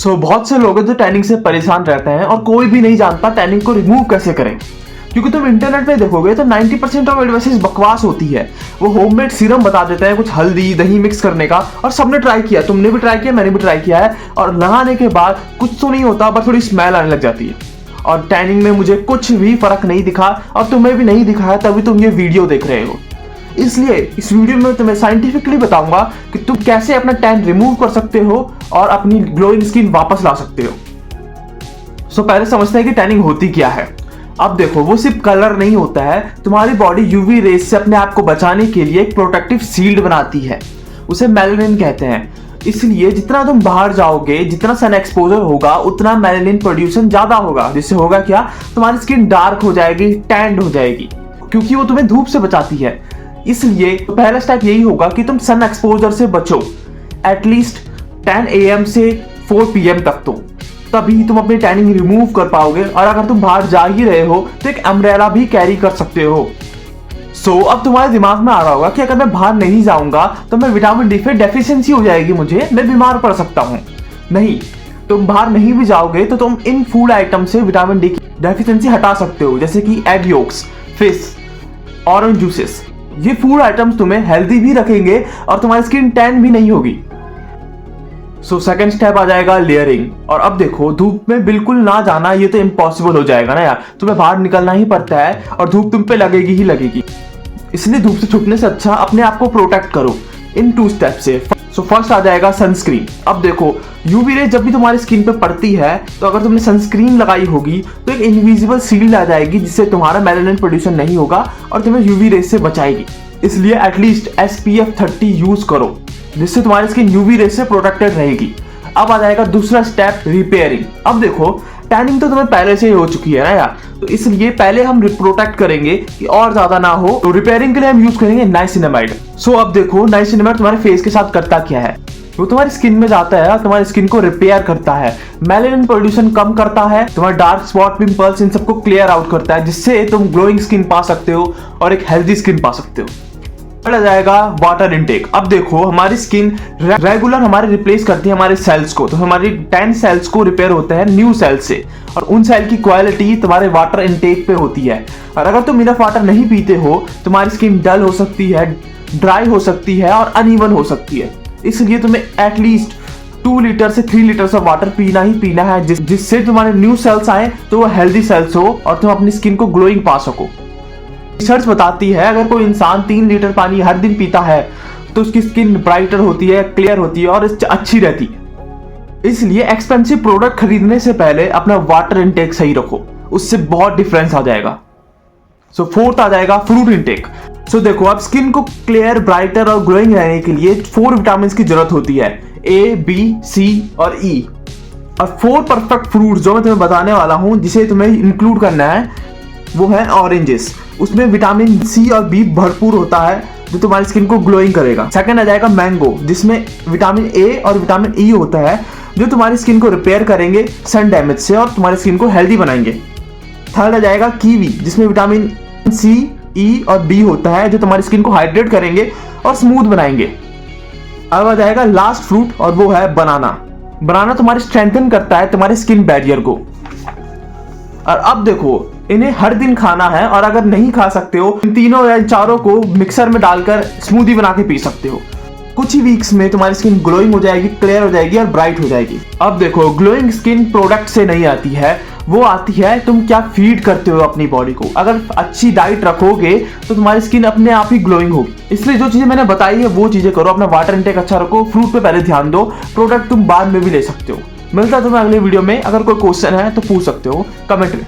बहुत से लोग हैं जो टैनिंग से परेशान रहते हैं और कोई भी नहीं जानता टैनिंग को रिमूव कैसे करें। क्योंकि तुम इंटरनेट पे देखोगे तो 90% ऑफ एडवाइसेस बकवास होती है। वो होममेड सीरम बता देते हैं कुछ हल्दी दही मिक्स करने का, और सबने ट्राई किया, तुमने भी ट्राई किया, मैंने भी ट्राई किया है, और लगाने के बाद कुछ तो नहीं होता, बस थोड़ी स्मेल आने लग जाती है। और टैनिंग में मुझे कुछ भी फर्क नहीं दिखा और तुम्हें भी नहीं दिखा है, तभी तुम ये वीडियो देख रहे हो। इसलिए इस वीडियो में तुम्हें साइंटिफिकली बताऊंगा कि तुम कैसे अपना टैन रिमूव कर सकते हो और अपनी ग्लोइंग स्किन वापस ला सकते हो। पहले समझते हैं कि टैनिंग होती क्या है। अब देखो, वो सिर्फ कलर नहीं होता है, तुम्हारी बॉडी यूवी रेस से अपने आप को बचाने के लिए एक प्रोटेक्टिव शील्ड बनाती है, उसे मेलानिन कहते हैं। इसलिए जितना तुम बाहर जाओगे, जितना सन एक्सपोजर होगा, उतना मेलानिन प्रोड्यूसन ज्यादा होगा, जिससे होगा क्या, तुम्हारी स्किन डार्क हो जाएगी, टैंड हो जाएगी, क्योंकि वो तुम्हें धूप से बचाती है। इसलिए पहला स्टेप यही होगा कि तुम सन एक्सपोजर से बचो एटलीस्ट 10 AM से 4 PM तक, तभी तुम अपनी टैनिंग रिमूव कर पाओगे। और अगर तुम बाहर जा ही रहे हो तो एक अम्ब्रेला भी कैरी कर सकते हो। अब तुम्हारे दिमाग में आ रहा होगा कि अगर मैं बाहर नहीं जाऊंगा तो मैं विटामिन डी पे डेफिशिएंसी हो जाएगी, मैं बीमार पड़ सकता हूं। नहीं, तुम बाहर नहीं भी जाओगे तो तुम इन फूड आइटम से विटामिन डी की डेफिशिएंसी हटा सकते हो, जैसे कि egg yolks, fish, orange juices. ये फूड आइटम्स तुम्हें हेल्दी भी रखेंगे और तुम्हारी स्किन टैन भी नहीं होगी। सेकंड स्टेप आ जाएगा लेयरिंग। और अब देखो, धूप में बिल्कुल ना जाना ये तो इम्पॉसिबल हो जाएगा ना यार, तुम्हें बाहर निकलना ही पड़ता है और धूप तुम पे लगेगी ही लगेगी। इसलिए धूप से छुपने से अच्छा अपने आप को प्रोटेक्ट करो इन 2 स्टेप से। फर्स्ट आ जाएगा सनस्क्रीन। अब देखो, यूवी रे जब भी तुम्हारी स्किन पे पड़ती है तो अगर तुमने सनस्क्रीन लगाई होगी तो एक इनविजिबल शील्ड आ जाएगी, जिससे तुम्हारा मेलानिन प्रोड्यूसन नहीं होगा और तुम्हें यूवी रे से बचाएगी। इसलिए एटलीस्ट SPF 30 यूज करो, जिससे तुम्हारी स्किन यूवी रे से प्रोटेक्टेड रहेगी। अब आ जाएगा दूसरा स्टेप, रिपेयरिंग। अब देखो, टैनिंग तो तुम्हें पहले से ही हो चुकी है ना यार, तो इसलिए पहले हम प्रोटेक्ट करेंगे कि और ज्यादा ना हो, तो रिपेयरिंग के लिए हम यूज करेंगे नाइसिनामाइड। अब देखो, नाइसिनामाइड तुम्हारे फेस के साथ करता क्या है, वो तुम्हारी स्किन में जाता है और तुम्हारी स्किन को रिपेयर करता है, मेलानिन प्रोड्यूसन कम करता है, तुम्हारे डार्क स्पॉट, पिंपल्स, इन सबको क्लियर आउट करता है, जिससे तुम ग्लोइंग स्किन पा सकते हो और एक हेल्दी स्किन पा सकते हो। आ जाएगा वाटर इनटेक। अब देखो, हमारी स्किन रेगुलर हमारे रिप्लेस करती है हमारे सेल्स को, तो हमारी 10 सेल्स को रिपेयर होते हैं न्यू सेल्स से, और उन सेल की क्वालिटी तुम्हारे वाटर इनटेक पे होती है। और अगर तुम इनफ वाटर नहीं पीते हो, तुम्हारी स्किन डल हो सकती है, ड्राई हो सकती है और अनइवन हो सकती है। इसलिए तुम्हें एटलीस्ट 2 लीटर से 3 लीटर ऑफ वाटर पीना ही पीना है, जिससे तुम्हारे न्यू सेल्स आए तो वो हेल्दी सेल्स हो और तुम अपनी स्किन को ग्लोइंग पा सको। रिसर्च बताती है अगर कोई इंसान 3 लीटर पानी हर दिन पीता है तो उसकी स्किन ब्राइटर होती है, क्लियर होती है और अच्छी रहती है। इसलिए एक्सपेंसिव प्रोडक्ट खरीदने से पहले अपना वाटर इनटेक सही रखो, उससे बहुत डिफरेंस आ जाएगा। फोर्थ आ जाएगा फ्रूट इनटेक। देखो, अब स्किन को क्लियर, ब्राइटर और ग्लोइंग रहने के लिए 4 विटामिन की जरूरत होती है, A, B, C और E। और 4 परफेक्ट फ्रूट जो मैं तुम्हें बताने वाला हूं, जिसे तुम्हें इंक्लूड करना है, वो है ऑरेंजेस। उसमें विटामिन C और B भरपूर होता है, जो तुम्हारी स्किन को ग्लोइंग करेगा। सेकंड आ जाएगा मैंगो, जिसमें विटामिन A और विटामिन E होता है, जो तुम्हारी स्किन को रिपेयर करेंगे सन डैमेज से और तुम्हारी स्किन को हेल्दी बनाएंगे। थर्ड आ जाएगा कीवी, जिसमें विटामिन C, E और B होता है, जो तुम्हारी स्किन को हाइड्रेट करेंगे और स्मूथ बनाएंगे। अब आ जाएगा लास्ट फ्रूट, और वो है बनाना। बनाना तुम्हारी स्ट्रेंथन करता है तुम्हारे स्किन बैरियर को। और अब देखो, इन्हें हर दिन खाना है, और अगर नहीं खा सकते हो, इन तीनों या चारों को मिक्सर में डालकर स्मूदी बना के पी सकते हो। कुछ ही वीक्स में तुम्हारी स्किन ग्लोइंग हो जाएगी, क्लियर हो जाएगी और ब्राइट हो जाएगी। अब देखो, ग्लोइंग स्किन प्रोडक्ट से नहीं आती है, वो आती है तुम क्या फीड करते हो अपनी बॉडी को। अगर अच्छी डाइट रखोगे तो तुम्हारी स्किन अपने आप ही ग्लोइंग होगी। इसलिए जो चीजें मैंने बताई है वो चीजें करो, अपना वाटर इनटेक अच्छा रखो, फ्रूट पे पहले ध्यान दो, प्रोडक्ट तुम बाद में भी ले सकते हो। मिलता है तुम्हें अगले वीडियो में। अगर कोई क्वेश्चन है तो पूछ सकते हो कमेंट में।